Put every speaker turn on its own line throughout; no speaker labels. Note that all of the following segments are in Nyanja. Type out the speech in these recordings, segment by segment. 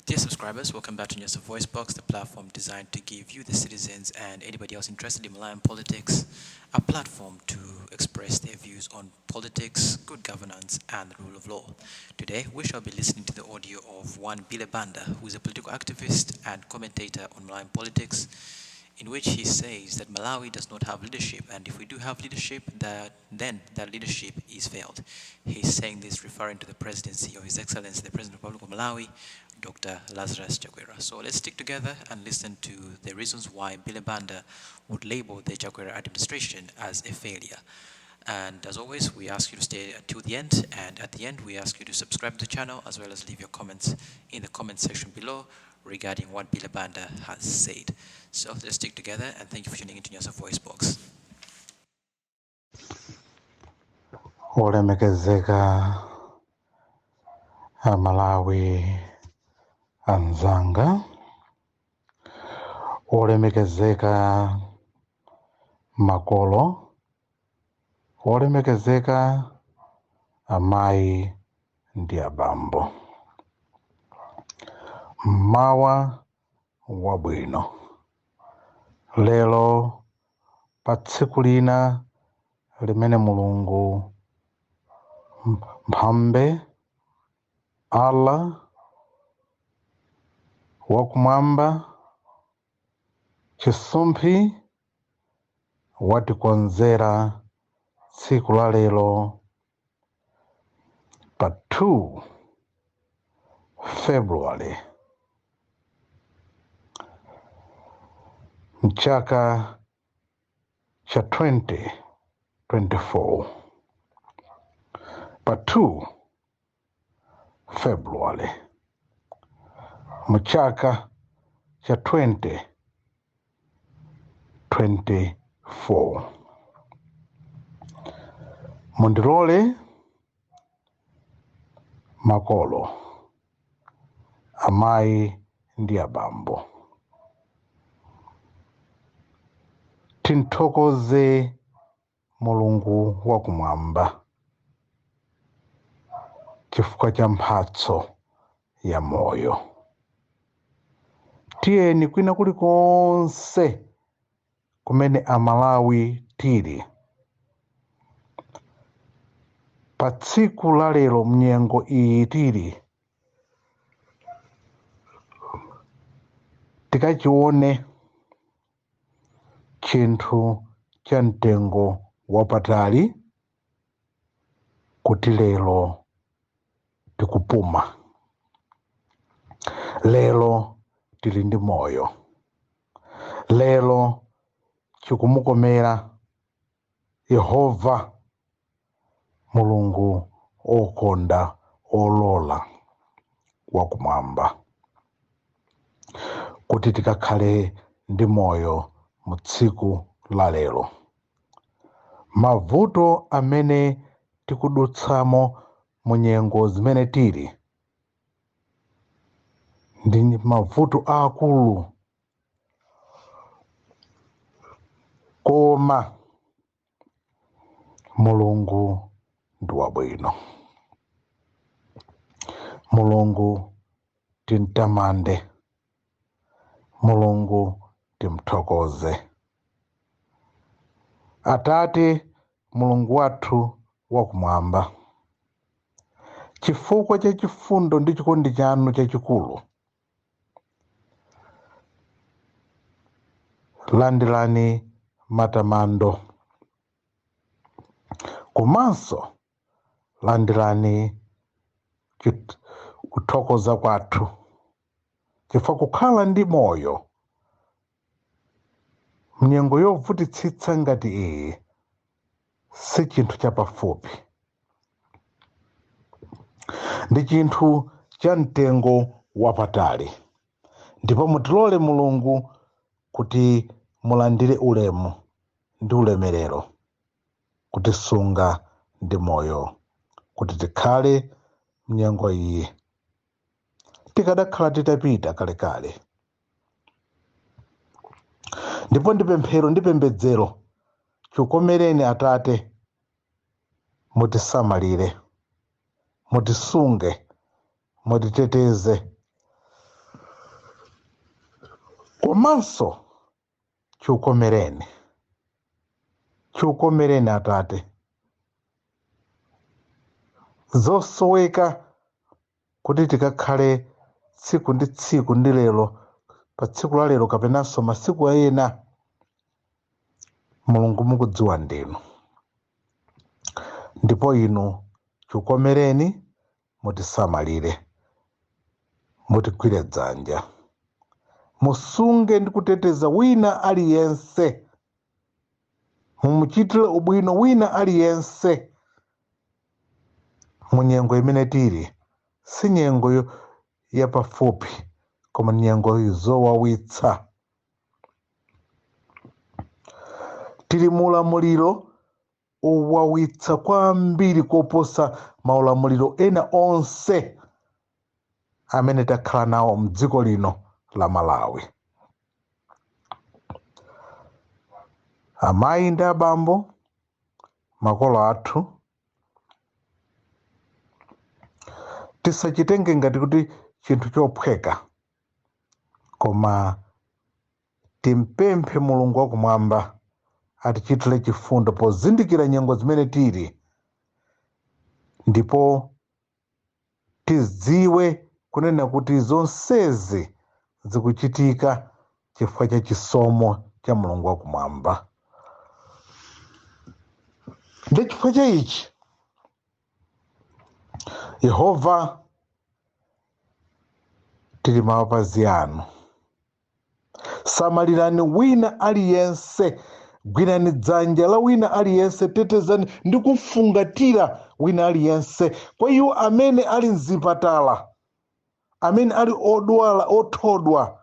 Dear subscribers, welcome back to Nyasa VoiceBox, the platform designed to give you, the citizens, and anybody else interested in Malawian politics, a platform to express their views on politics, good governance, and the rule of law. Today, we shall be listening to the audio of one Billy Banda, who is a political activist and commentator on Malawian politics, in which he says that Malawi does not have leadership, and if we do have leadership, then that leadership is failed. He's saying this referring to the presidency of His Excellency, the President of the Republic of Malawi, Dr. Lazarus Chakwera. So let's stick together and listen to the reasons why Billy Banda would label the Chakwera administration as a failure. And as always, we ask you to stay till the end, and at the end, we ask you to subscribe to the channel as well as leave your comments in the comment section below regarding what Billy Banda has said. So let's stick together, and thank you for tuning into Nyasa VoiceBox.
Olemekezeka Malawi anzanga, olemekezeka makolo, olemekezeka amayi ndi abambo. Mawa wabwino. Lero pa tsiku lina limene Mulungu mphambe Allah wakumwamba chisumphi watikonzera tsiku la lero pa 2 February mchaka cha 2024 pa 2 February mchaka cha 2024. Mundilole makolo, amayi ndi abambo, tinthokoze Mulungu wakumwamba chifukwa cha mphatso ya moyo. Tiyeni kwina kulikonse kumene Amalawi tili, pa tsiku la lero mnyengo iyi tili, tikachione chinthu cha mtengo wapatali kuti lero tikupuma. Lero tili ndi moyo. Lero chikumukomera Yehova Mulungu okonda olola wakumwamba kuti tikakhale ndi moyo mu tsiku la lero. Mavuto amene tikudutsamo mu nyengo zimene tili ndi mavuto akulu, koma Mulungu ndi wabwino. Mulungu timtamande, Mulungu timthokoze. Atate Mulungu wathu wakumwamba, chifukwa cha chifundo ndi chikondi chanu chachikulu, landirani matamando, komanso landirani kuthokoza kwathu chifukwa kukhala ndi moyo mnyengo yovutitsitsa ngati iyi si chinthu chapafupi, ndi chinthu cha mtengo wapatali. Ndipo mutilole Mulungu kuti mulandire ulemu ndi ulemerero kutisunga ndi moyo, kuti tikhale mnyengo iyi tikadakhala titapita kalekale. Ndipo ndi pemphero ndi pembedzero chikomereni Atate, mutisamalire, mutisunge, mutiteteze, komanso chiukomereni Atate zosoweka kuti tikakhale tsiku ndi tsiku ndi lero pa tsiku la lero kapenanso masiku ena. Mulungu mukudziwa ndinu, ndipo inu chiukomereni, mutisamalire, mutigwire dzanja, musunge ndi kuteteza wina aliyense, mumuchitire ubwino wina aliyense mu nyengo imene tili. Si nyengo yapafupi, koma nyengo zowawitsa. Tili muulamuliro owawitsa kwambiri koposa maulamuliro ena onse amene takhala nawo mdziko lino la Malawi. Amayi ndi abambo, makolo athu, tisachitenge ngati kuti chinthu chophweka, koma timpemphe Mulungu wakumwamba atichitire chifundo pozindikira nyengo zimene tili, ndipo tidziwe kunena kuti zonsezi zikuchitika chifukwa cha chisomo cha Mulungu wakumwamba. Ndi chifukwa cha ichi Yehova tili mapazi anu. Samalirani wina aliyense, gwirani dzanja la wina aliyense, tetezani ndi kufungatira wina aliyense. Kwa iwo amene ali mzipatala, amene ali odwala, othodwa,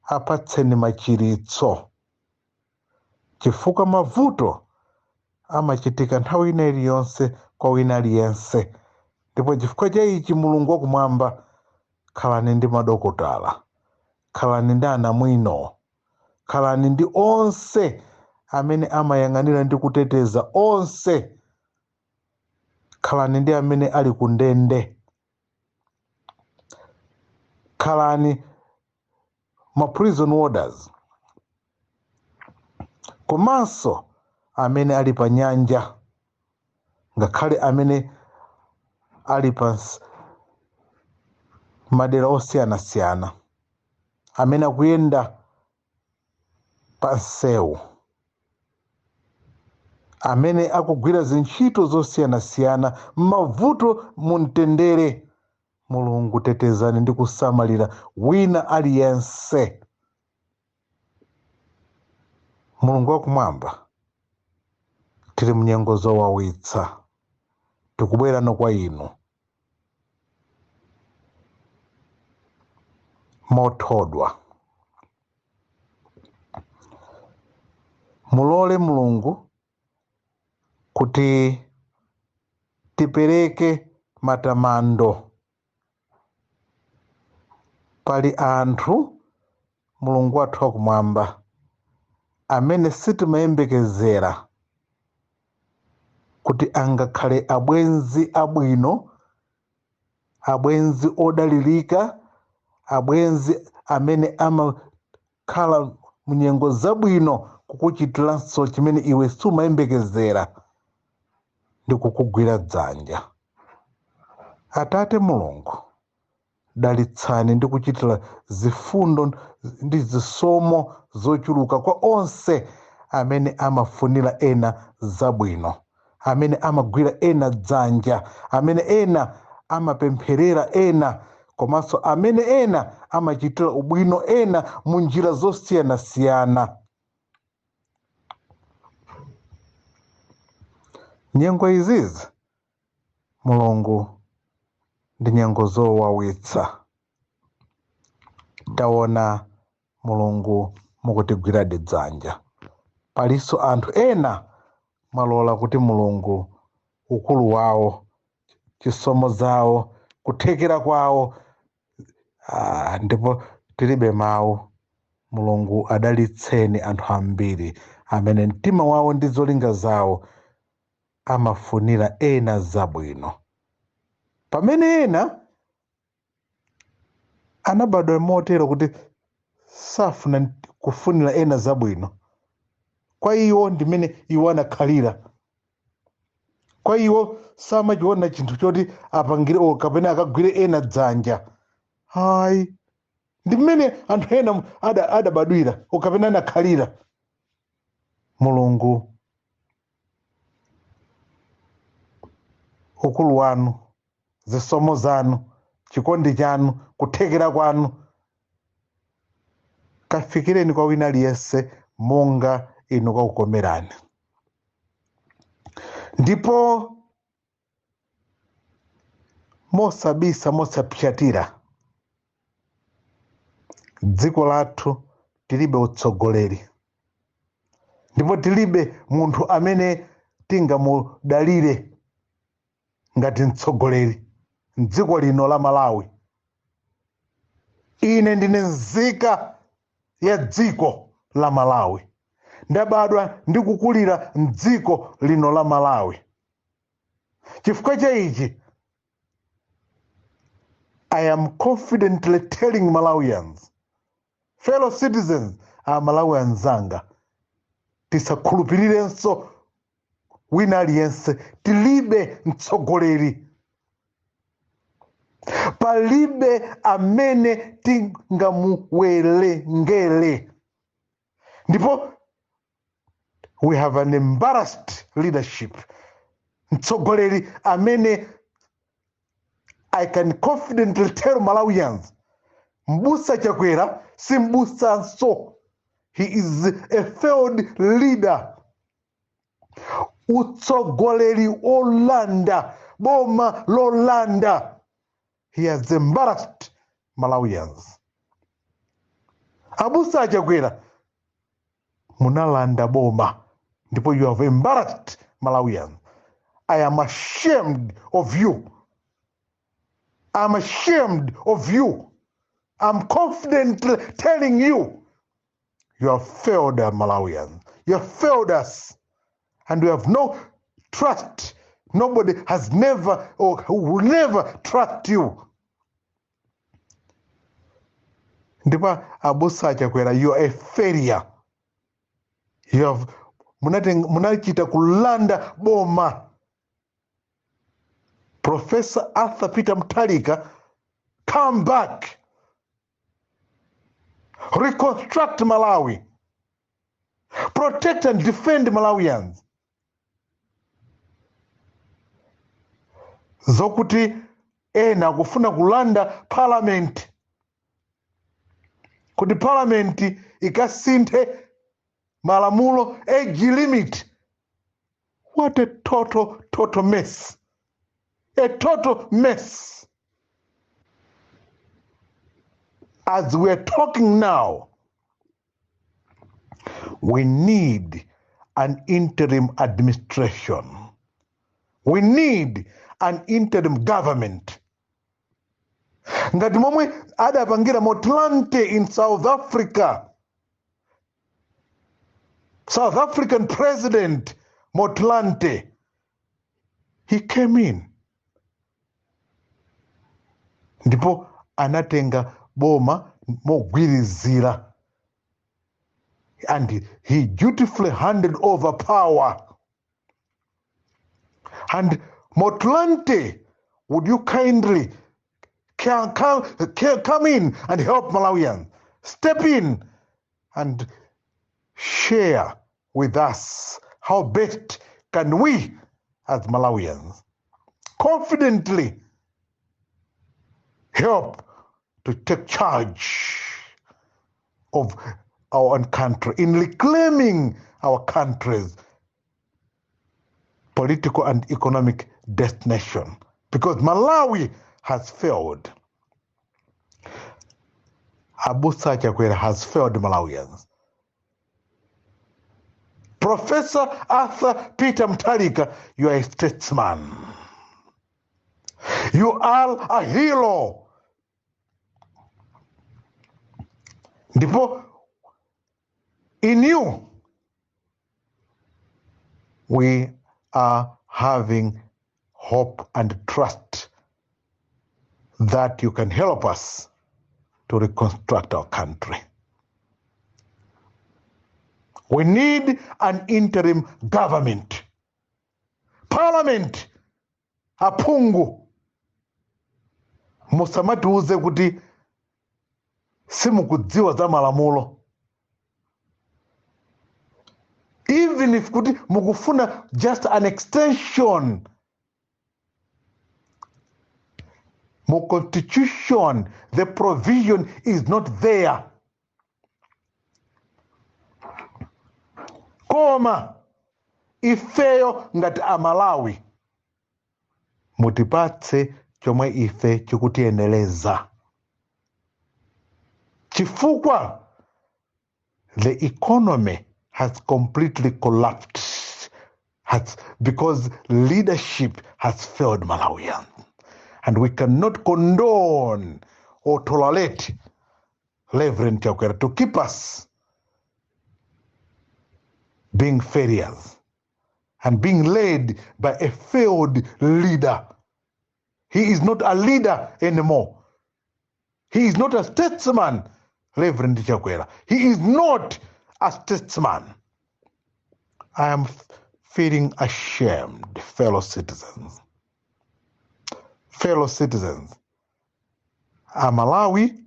apatseni machiritso, chifukwa mavuto amachitika nthawi ina iliyonse kwa wina aliyense. Ndipo chifukwa cha ichi Mulungu wakumwamba, khalani ndi madokotala, khalani ndi anamwino, khalani ndi onse amene amayang'anira ndi kuteteza onse, khalani ndi amene ali ku ndende, khalani ma prison warders, komanso amene ali pa nyanja, ngakhale amene ali pa madera osiyanasiyana, amene akuyenda pa nsewu, amene akugwira zintchito zosiyanasiyana, mavuto mumtendere. Mulungu tetezani ndi kusamalira wina aliyense. Mulungu wakumwamba, tili mnyengo zowawitsa, tikubwerano kwa inu mothodwa. Mulole Mulungu kuti tipereke matamando. Pali anthu Mulungu wathu wakumwamba amene sitimayembekezera kuti angakhale abwenzi abwino, abwenzi odalirika, abwenzi amene amakhala munyengo zabwino kukuchitiranso chimene iwe sumayembekezera, ndi kukugwira dzanja. Atate Mulungu, dalitsani ndi kuchitira zifundo ndi zisomo zochuluka kwa onse amene amafunira ena zabwino, amene amagwira ena dzanja, amene ena amapempherera ena, komanso amene ena amachitira ubwino ena mu njira zosiyanasiyana. Nyengo izizi Mulungu ndi nyengo zowawitsa. Taona Mulungu mukutigwiradi dzanja. Paliso anthu ena malola kuti Mulungu ukulu wawo, chisomo zawo, kuthekera kwawo, ndipo tilibe mawu. Mulungu adalitseni anthu ambiri amene mtima wawo ndi zolinga zawo amafunira ena zabwino, pamene ena anabadwa motero kuti safuna kufunira ena zabwino. Kwa iwo ndimene iwo anakhalira. Kwa iwo samachiona chinthu choti apangire kapena akagwire ena dzanja. Hayi. Ndimene anthu ena adabadwira kapena anakhalira. Mulungu ukulu wanu, zisomo zanu, chikondi chanu, kuthekera kwanu kafikireni kwa wina aliyense monga inu kwakukomerani. Ndipo mosabisa mosapshatira dziko lathu tilibe utsogoleri. Ndipo tilibe munthu amene tingamudalire ngati mtsogoleri m'dziko lino la Malawi. Ine ndine nzika ya dziko la Malawi. Ndabadwa ndikukulira m'dziko lino la Malawi. Chifukwa cha ichi, I am confidently telling Malawians, fellow citizens, Malawians zanga, tisakhulupirirenso wina aliyense, tilibe mtsogoleri. Palibe amene tingamuwerengere. Ndipo we have an embarrassed leadership. Mtsogoleri amene I can confidently tell Malawians, Mbusa Chakwera si Mbusa so. He is a failed leader. Utsogoleri olanda, boma lolanda. He has embarrassed Malawians. Abusa Chakwera, munalanda boma. Ndipo you have embarrassed Malawians. I am ashamed of you. I'm ashamed of you. I'm confidently telling you, you have failed Malawians. You have failed us. And we have no trust. Nobody has never or who will never trust you. Ndipo Abusa Chakwera, you are a failure. You have munachita kulanda boma. Professor Arthur Peter Mutharika, come back. Reconstruct Malawi. Protect and defend Malawians. Zokuti ena kufuna kulanda parliament. Kuti parliament ikasinthe malamulo age limit. What a total mess. A total mess. As we're talking now, we need an interim administration. We need an interim government. Ngati momwe adapangira Motlanthe in South Africa. South African President Motlanthe, he came in. Ndipo anatenga boma mogwirizira. And he dutifully handed over power. And Motlanthe, would you kindly come in and help Malawians? Step in and share with us how best can we as Malawians confidently help to take charge of our own country in reclaiming our country's political and economic destination, because Malawi has failed. Abusa Chakwera has failed Malawians. Professor Arthur Peter Mutharika, you are a statesman. You are a hero. Ndipo in you, we are having hope and trust that you can help us to reconstruct our country. We need an interim government. Parliament, aphungu, musamatiuze kuti simukudziwa za malamulo. Even if kuti mukufuna just an extension mu constitution, the provision is not there. Koma ifeyo ngati Amalawi mutipatse chomwe ife chikutiyeneleza. Chifukwa the economy has completely collapsed because leadership has failed Malawians. And we cannot condone or tolerate Reverend Chakwera to keep us being failures and being led by a failed leader. He is not a leader anymore. He is not a statesman, Reverend Chakwera. He is not a statesman. I am feeling ashamed, fellow citizens. Fellow citizens, Amalawi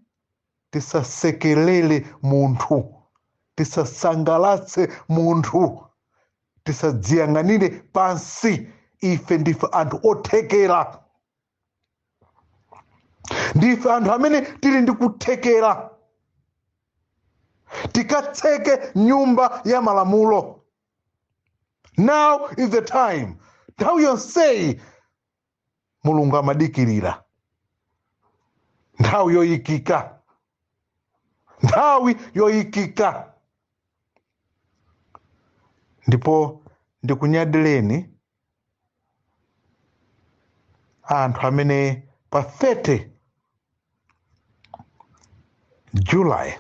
tisasekelele munthu, tisasangalatse munthu, tisadziyanganire pansi. Ife ndife anthu othekera. Ndife anthu amene tili ndi kuthekera. Tikatseke nyumba ya malamulo. Now is the time. Nthawi yonseyi Mulungu amadikirira. Nthawi yoyikika. Nthawi yoyikika. Ndipo ndikunyadireni anthu amene pa 30 July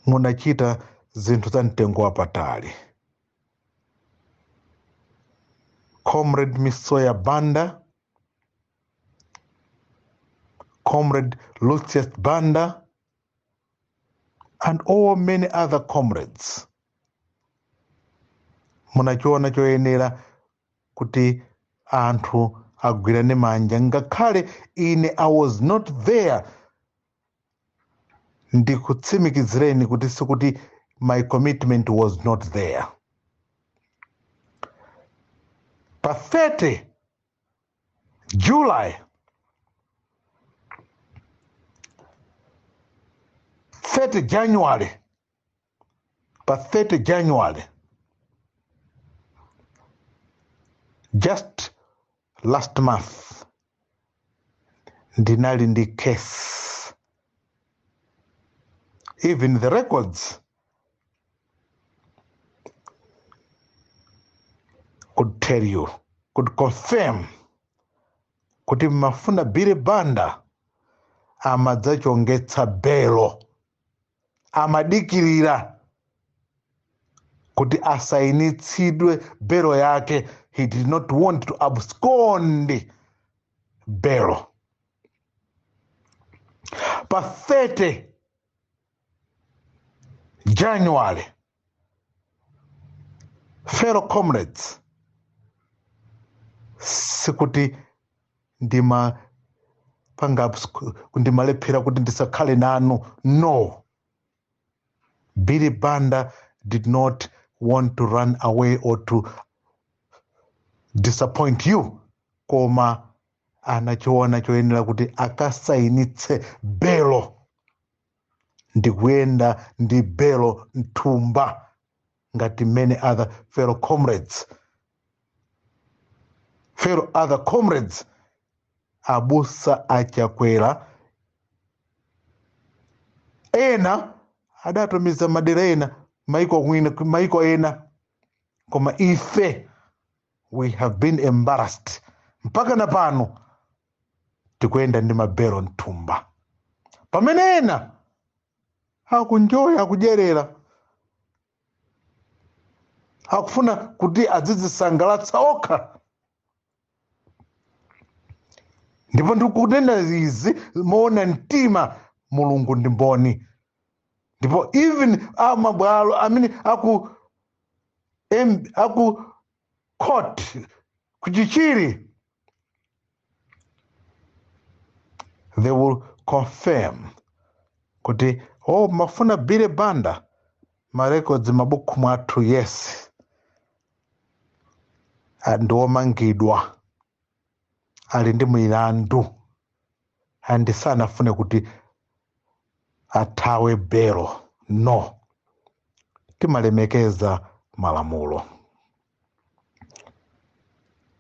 munachita zinthu za mtengo wapatali. Comrade Mr Banda, Comrade Lucius Banda, and all many other comrades. Munachiona choyenera kuti anthu agwirane manja. Ngakhale ine I was not there. Ndikutsimikizireni kuti sikuti my commitment was not there. Pa 30 July, 30 January, pa 30 January, just last month, ndinali ndi case. Even the records could tell you, could confirm kuti Mr Billy Banda amadzachongetsa belo, amadikirira kuti asainitsidwe belo yake. He did not want to abscond belo. Pa 30 January, fellow comrades, sikuti ndimalephera kuti ndisakhale nanu. No. Billy Banda did not want to run away or to disappoint you. Koma anachoona choyenera kuti akasainitse belo. Ndikuenda ndi belo nthumba ngati many other fellow comrades. Fellow other comrades, abusa achakwera. Ena adatumiza madera ena maiko ena. Koma ife, we have been embarrassed. Mpaka na pano tikuenda ndi mabelo nthumba. Pamene ena hakunjoya, hakujerera, hakufuna kuti azizisangalatsa okha. Ndipo ndikunena izi moona mtima. Mulungu ndi mboni. ndipo even amabwalo aku court kuchichiri, they will confirm kuti mafuna Billy Banda marecords mabuku mwathu, yes, ndiwomangidwa ali ndi milandu and sanafune kuti athawe belo. No, timalemekeza malamulo.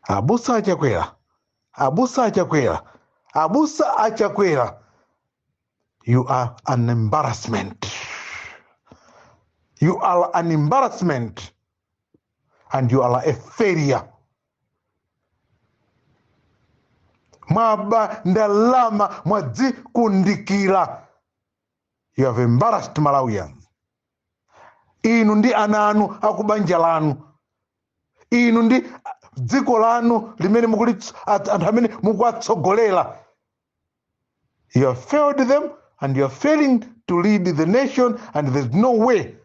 Abusa achakwera, you are an embarrassment. You are an embarrassment and you are a failure. Mwaba ndalama mwadzikundikira. You have embarrassed Malawians. Inu ndi ananu akubanja lanu. Inu ndi dziko lanu limene mukuwatsogolera. You have failed them and you are failing to lead the nation, and there's no way,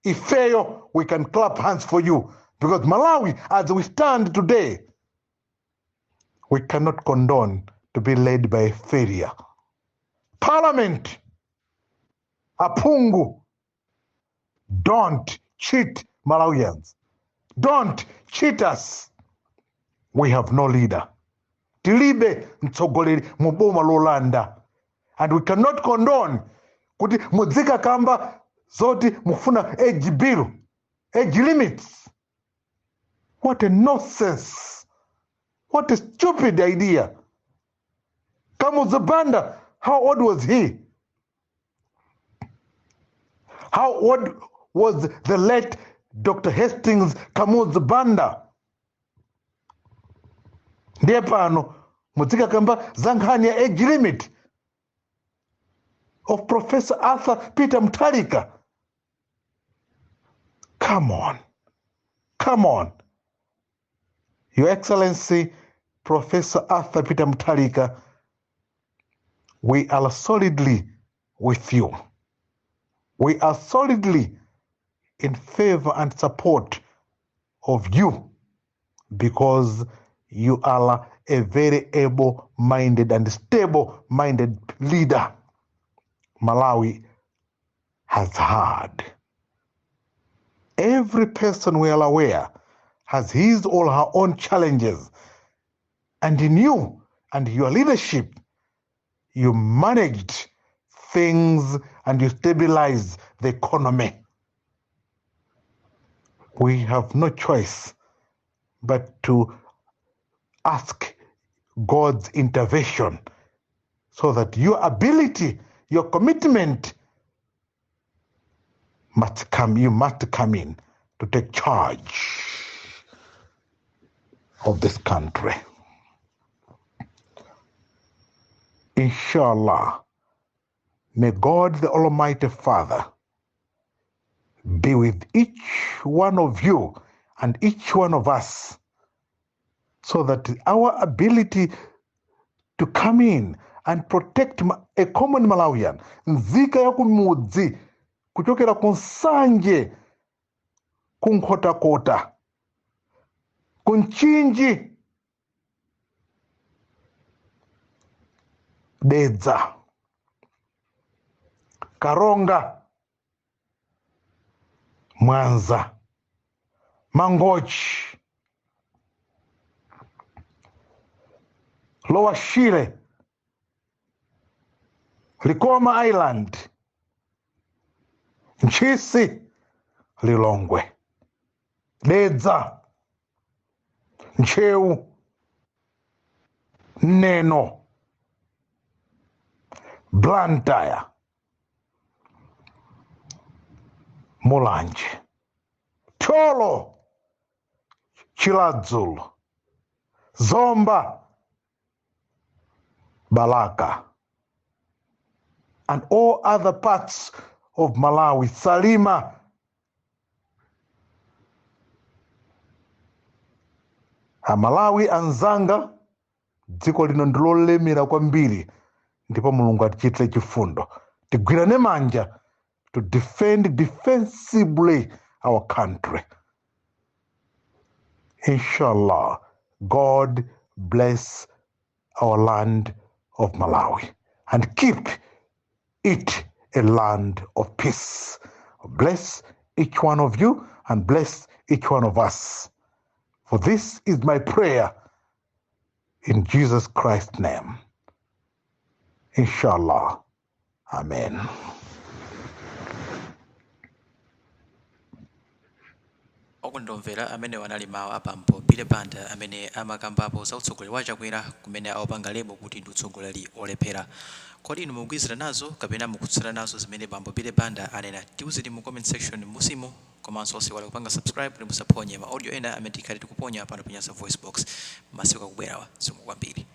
if fail, we can clap hands for you. Because Malawi, as we stand today, we cannot condone to be led by a failure. Parliament, Apungu, don't cheat Malawians. Don't cheat us. We have no leader. Ilibe utsogoleri muboma lolanda. And we cannot condone kuti mudzika kamba zoti mufuna age bill, age limits. What a nonsense. What a stupid idea. Mr Banda, how old was he? How old was the late Dr. Hastings Mr Banda? Ndiye pano mudzika kamba zankhani ya age limit of Professor Arthur Peter Mutharika. Come on. Your Excellency, Professor Arthur Peter Mutharika, we are solidly with you. We are solidly in favor and support of you because you are a very able-minded and stable-minded leader Malawi has had. Every person, we are aware, has his or her own challenges. And in you and your leadership, you managed things and you stabilized the economy. We have no choice but to ask God's intervention so that your ability, your commitment must come in to take charge of this country. Inshallah, may God the Almighty Father be with each one of you and each one of us, so that our ability to come in and protect a common Malawian, nzika ya kumudzi, kuchokera kunsanje, kunkotakota, kunchinji, Dedza, Karonga, Mwanza, Mangochi, Lower Shire, Likoma Island, Nchisi, Lilongwe, Dedza, Ncheu, Neno, Blantyre, Mulanje, Cholo, Chiladzulu, Zomba, Balaka, and all other parts of Malawi, Salima, Malawi anzanga, dziko lino ndilolemera kwambiri, ndipo Mulungu atichitire chifundo. Tigwirane manja to defend defensively our country. Inshallah, God bless our land of Malawi and keep it a land of peace. Bless each one of you and bless each one of us. For this is my prayer in Jesus Christ's name. Inshallah. Amen.
Okundomvera amene wanali mawu apampo Billy Banda amene amakambapo za utsogoleri wachakwera kumene awapanga lebo kuti ndi utsogoleri wolephera. Kodi inu mukugwirizana nazo kapena mukutsatira nazo zimene bambo Billy Banda anena? Tiwuzeni mu comment section musimo. Komanso osewala kupanga subscribe kuti musaphonye ma audio ena amene tikali tikuponya pano pa Nyasa VoiceBox masiku akubwerawa. Zikomo kwambiri.